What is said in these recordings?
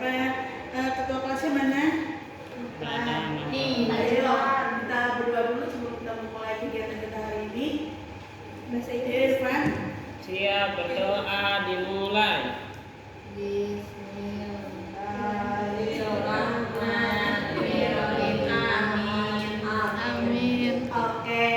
Siapa ketua kelasnya mana? Ayo kita berdua dulu sebelum kita memulai kegiatan kita hari ini. Bahasa Irfan. Siap, berdoa dimulai. Amin. Oke,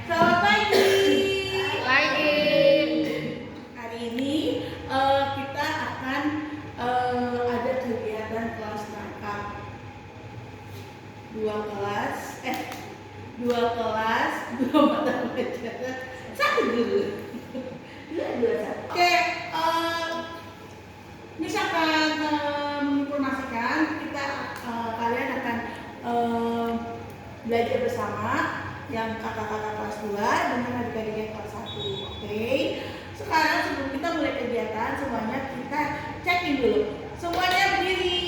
selamat pagi. Hari ini kita akan ada kegiatan kelas tangkap. Dua kelas, dua mata pelajaran, satu guru. Oke, misalkan menginformasikan kita kalian akan belajar bersama yang kakak-kakak kelas 2 dengan adik-adik kelas 1. Oke. Sekarang sebelum kita mulai kegiatan, semuanya kita checking dulu. Semuanya berdiri.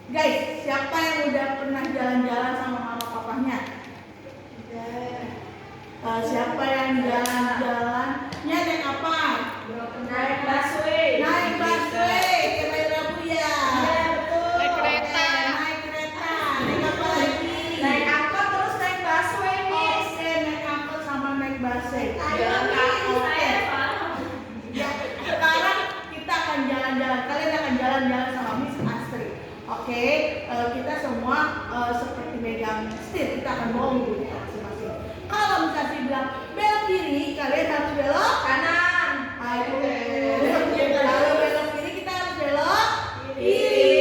Guys, siapa yang udah pernah jalan-jalan sama mama papanya? Siapa yang jalan-jalannya naik apa? Naik busway. Naik busway, kayak Rabu ya. Naik kereta. Naik kereta. Naik apa lagi? Naik angkot terus naik busway, Miss. Oke, naik angkot sama naik busway. Jalan kaki saya paham. Ya, sekarang kita akan jalan-jalan. Kalian akan jalan-jalan sama Miss Astrid. Oke, kita semua seperti megang setir. Kita akan bawa mobilnya masing-masing. Kalau misalnya bilang belok kiri, kalian harus belok Kanan. ayo. Kalau belok kiri, kita harus belok kiri.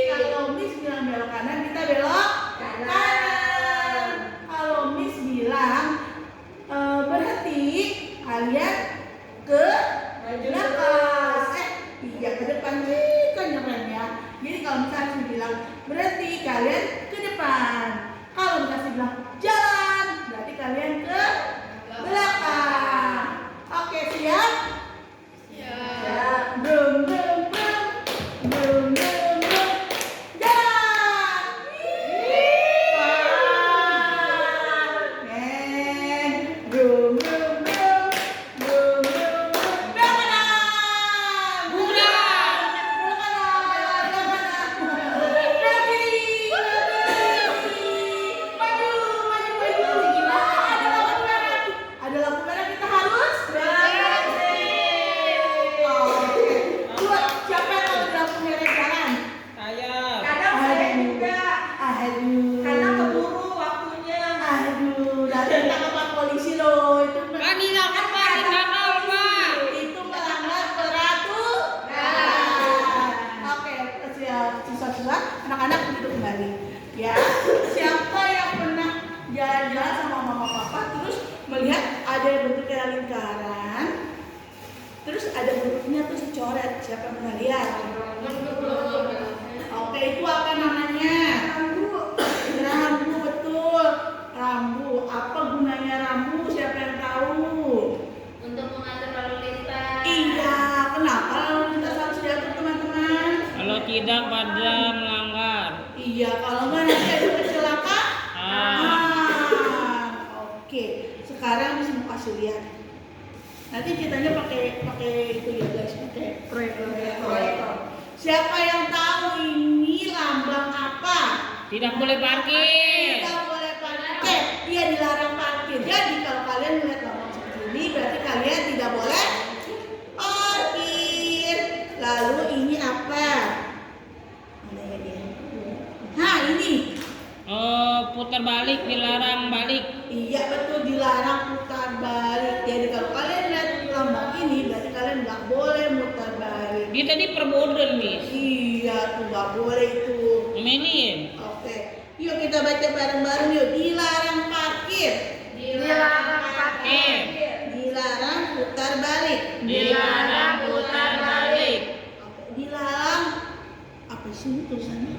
Kalau Miss bilang belok kanan, kita belok kanan. Kalau Miss bilang berhenti, kalian ke belakang. Iya, ke depan kan namanya. Jadi kalau misalnya bilang berhenti, kalian ke depan. Kalau misalnya bilang jalan, berarti kalian ke belakang. Oke, siap? Siap. Brum brum brum. Brum brum brum. Jalan. Brum brum brum. Brum brum brum. Belok kanan. Belok kanan. Belok kiri. Maju. Ada lampu merah, kita harus berhenti. Oke. Buat siapa yang tahu lampu merah jalan? Saya. Kadang saya juga. Aduh. Karena keburu waktunya. Aduh, nanti ditangkap Pak polisi loh. Itu Kan ditangkap, Pak. Ditangkap, Pak. itu melanggar peraturan. Oke, siap. Susah-susah. Anak-anak duduk kembali. Ya. Siapa yang pernah jalan-jalan sama mama papa terus melihat ada yang bentuknya lingkaran, terus ada bentuknya tuh coret? Siapa yang pernah lihat? Oke, itu apa namanya? Rambu, betul. Rambu. Apa gunanya rambu? Siapa yang tahu? Untuk mengatur lalu lintas. Iya, kenapa lalu lintas harus diatur, teman-teman? Kalau tidak pada melanggar. Iya, kalau nggak nanti ada kecelakaan. Oke, sekarang bisa mau kasih lihat. Nanti ceritanya pakai itu ya guys, pakai proyektor. Siapa yang tahu ini lambang apa? Tidak boleh parkir. Tidak boleh parkir. Iya, dilarang parkir. Jadi kalau kalian melihat lambang seperti ini, berarti kalian tidak boleh parkir. Lalu ini apa? Mana ya dia? Nah, ini. Putar balik, dilarang balik. Iya, betul, dilarang putar balik. Jadi kalau kalian lihat lambang ini, berarti kalian nggak boleh mutar balik. Dia tadi perboden, Miss. Iya, tuh nggak boleh itu. Mainin. Oke, yuk kita baca bareng-bareng yuk. Dilarang parkir. Dilarang parkir. Dilarang putar balik. Dilarang putar balik. Oke, dilarang apa sih ini tulisannya?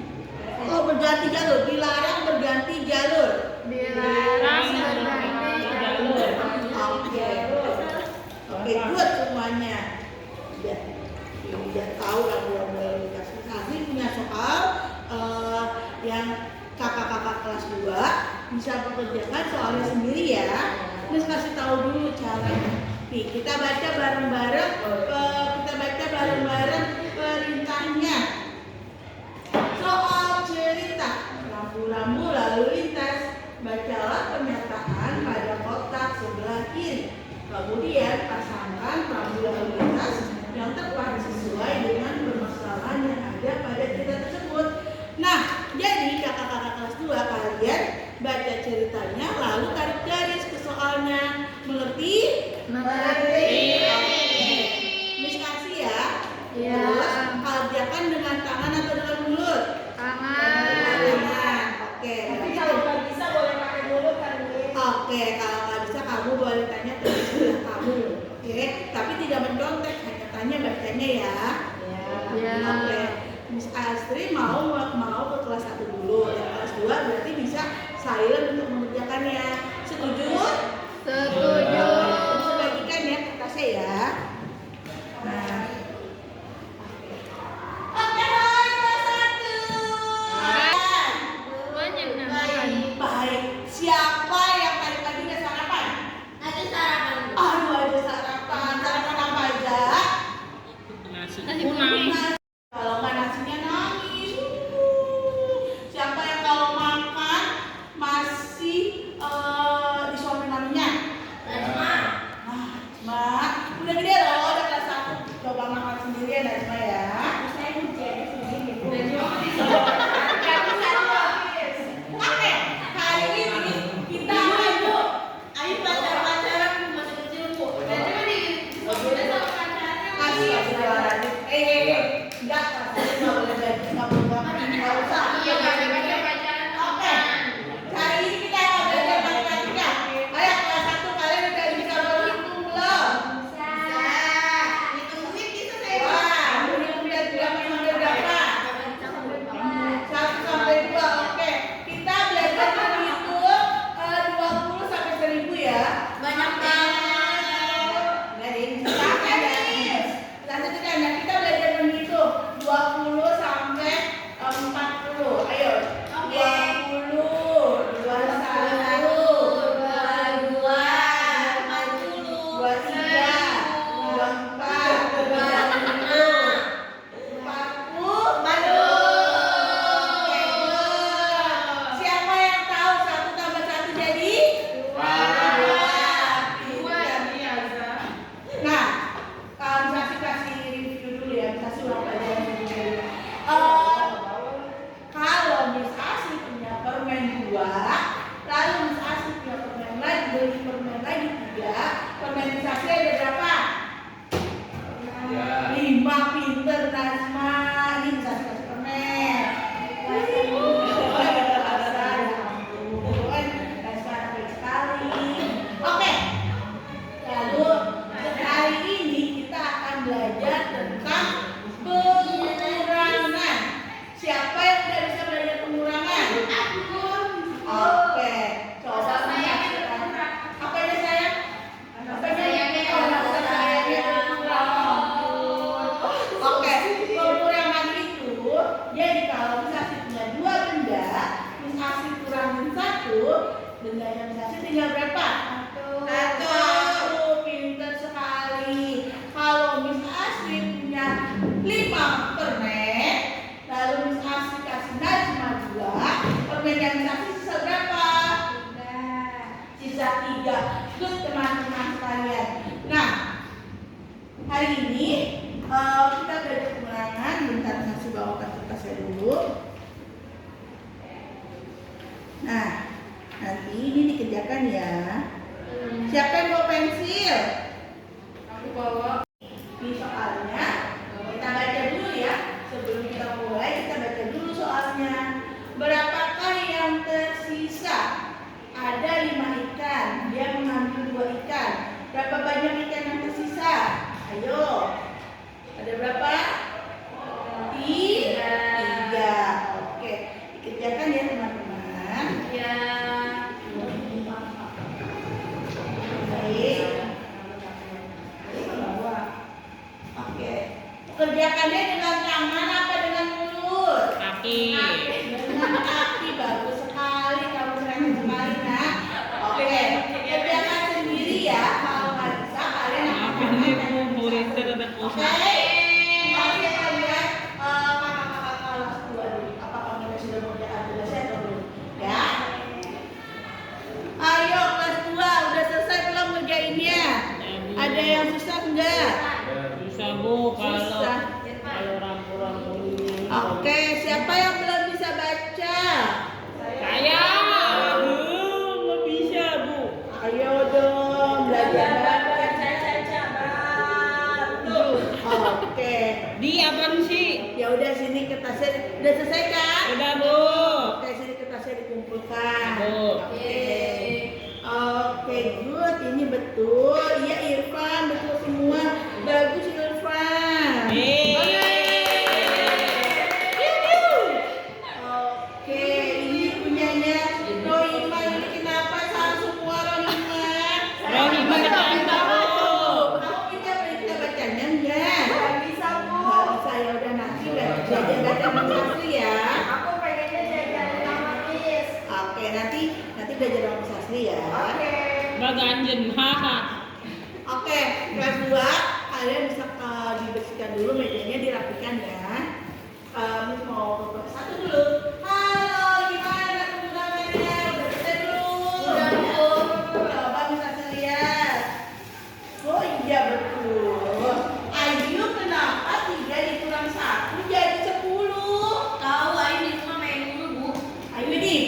Oh, berganti jalur. Dilarang berganti jalur. Dilarang berganti jalur. Oke. Oke, good semuanya. Udah tahu lah mulai dikasih. Nanti punya soal yang kakak-kakak kelas 2 bisa mengerjakan soalnya sendiri ya. Terus kasih tahu dulu caranya. Nih, kita baca bareng-bareng selesainya ya. Ya. Oke. Miss Astri mau ke kelas 1 dulu. Yang kelas 2 berarti bisa silent untuk mengerjakannya. Setuju? Setuju. Bisa bagikan ya kertasnya ya. Nah. Oke, hai kelas 1. Banyak namanya. Baik. Siapa yang tadi pagi udah sarapan? Ada sarapan. Aduh, ada sarapan. Sarapan apa aja? Nasi kuning. Kalau nggak nasinya nangis. Siapa yang kalau makan masih disuapin naminya? Najma. Najma, udah gede loh, udah kelas 1. Coba makan sendirian Najma ya. Saya ujiannya sendiri. Oke, hari ini kita ayo pacaran masih kecil bu. Enggak, nggak boleh bagi, nggak usah. Oke, hari ini kita akan belajar matematika. Ayo kelas 1 kalian udah bisa berhitung belum? Wah, berhitung dari berapa sampai berapa? 1 sampai 2. Oke, kita belajar berhitung 20 sampai 1000 ya. Banyak banget. Dari misalkan ya. Lanjutkan ya, kita belajar berhitung 20 sampai 40. Ayo. 20, 21, 23, 24, 40. Siapa yang tahu 1 tambah 1 jadi? Nah, kasih review dulu ya, kasih ulang pelajaran dulu. Kalau Miss Asli punya permen 2, lalu Miss Asli punya permen lagi, beli permen lagi 3, permen Miss Asli ada berapa? 5. Pinter Najma. Ini Miss Asli kasih permen. Oke. Lalu hari ini kita akan belajar tentang pengurangan. Siapa yang tidak bisa belajar pengurangan? Oke, coba menyaksikan. Apa ini saya? Apa ini? Bahasa sayangnya pengurangan. Oke, pengurangan itu jadi kalau misalnya punya 2 benda, misalnya kurangin 1, bendanya misalnya tinggal berapa? 1. Pinter sekali. Kalau Miss Asri punya 5 permen, lalu Miss Asri kasih Najma 2, permen yang Miss Asri sisa berapa? Sisa 3. Good teman-teman sekalian. Nah, hari ini kita belajar pengurangan. Bentar ngasih bawakan kertasnya dulu. Nah, nanti ini dikerjakan ya. Siapa yang bawa pensil? Aku bawa. Ini soalnya kita baca dulu ya. Sebelum kita mulai kita baca dulu soalnya. Berapakah yang tersisa? Ada 5 ikan. Dia mengambil 2 ikan. Berapa banyak ikan yang tersisa? Ayo. Ada berapa? 3. Oke, dikerjakan ya teman-teman. Ya. Oke. Kerjakannya dengan tangan apa dengan mulut? Kaki. Dengan kaki. Bagus sekali, kamu keren sekali nak. Oke. Kerjakan sendiri ya. Kalau nggak bisa kalian Maafin ibu, murid terhadap Oke. usaha. Mari kita lihat kakak-kakak kelas 2 dulu. Apakah mereka sudah mengerjakan tugasnya atau belum? Ya. Ayo kelas 2 udah selesai belum ngerjainnya? Ada yang susah enggak? Bisa bu Susah. kalau rampu-rampu ini. Oke, siapa yang belum bisa baca? Saya nggak bisa bu. Ayo dong belajar baca. Oke. Di apa sih? Ya udah sini kertasnya udah selesai kan? Udah bu. Oke, sini kertasnya dikumpulkan. Bu. Oke, good. Ini betul. Iya Irfan, betul semua. Bagus Irfan. dibersihkan dulu, mejanya dirapikan ya. Miss mau ke kelas 1 dulu. Halo, gimana teman-temannya? Udah bisa belum? Udah, Bu. Coba bisa lihat. Oh iya betul. Ayu kenapa 3 dikurang 1 jadi 10? Tahu Ayu di rumah main dulu, Bu. Ayu nih.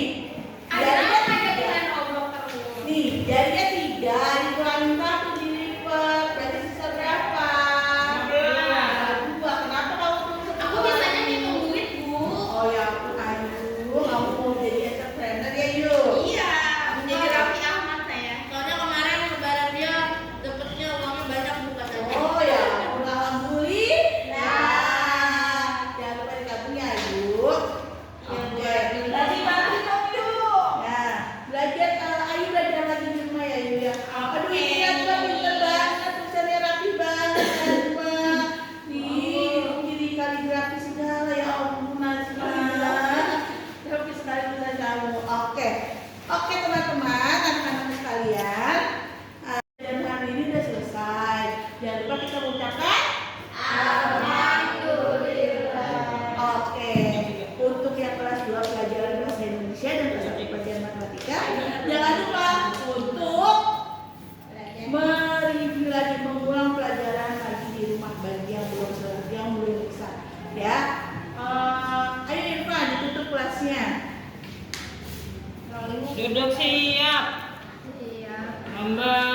Ada aja bisa ngobrol terus. Nih, jadinya 3 dikurangin 1 dilipat. Berarti sisa berapa? 2. Kenapa kamu tulis Aku biasanya ngitung duit, Bu. Oh ya ampun Ayu, kamu mau jadi entrepreneur ya Yuk? Iya, jadi Raffi Ahmad saya. Soalnya kemarin lebaran dia dapetnya uangnya banyak bukan aja. Oh ya ampun, alhamdulillah. Jangan lupa ditabung ya Ayu. Oke, lagi banget dong Yuk. Nah, belajar Ayu belajar lagi di rumah ya Yuk ya. Aduh ini Ayu pinter banget, tulisannya rapi banget Ayu. Nih, kiri kaligrafi segala ya ampun Najma. Rapi sekali tulisan kamu. Oke teman-teman, anak-anak sekalian. Dan hari ini udah selesai. Jangan lupa kita mengucapkan Alhamdulillah. Oke, untuk yang kelas 2 pelajaran bahasa Indonesia dan kelas 1 pelajaran matematika, jangan lupa untuk mereview lagi, mengulang pelajaran lagi di rumah bagi yang belum selesai, yang belum bisa, ya. Ayo Irfan, ditutup kelasnya. Duduk siap. Iya. Gambar.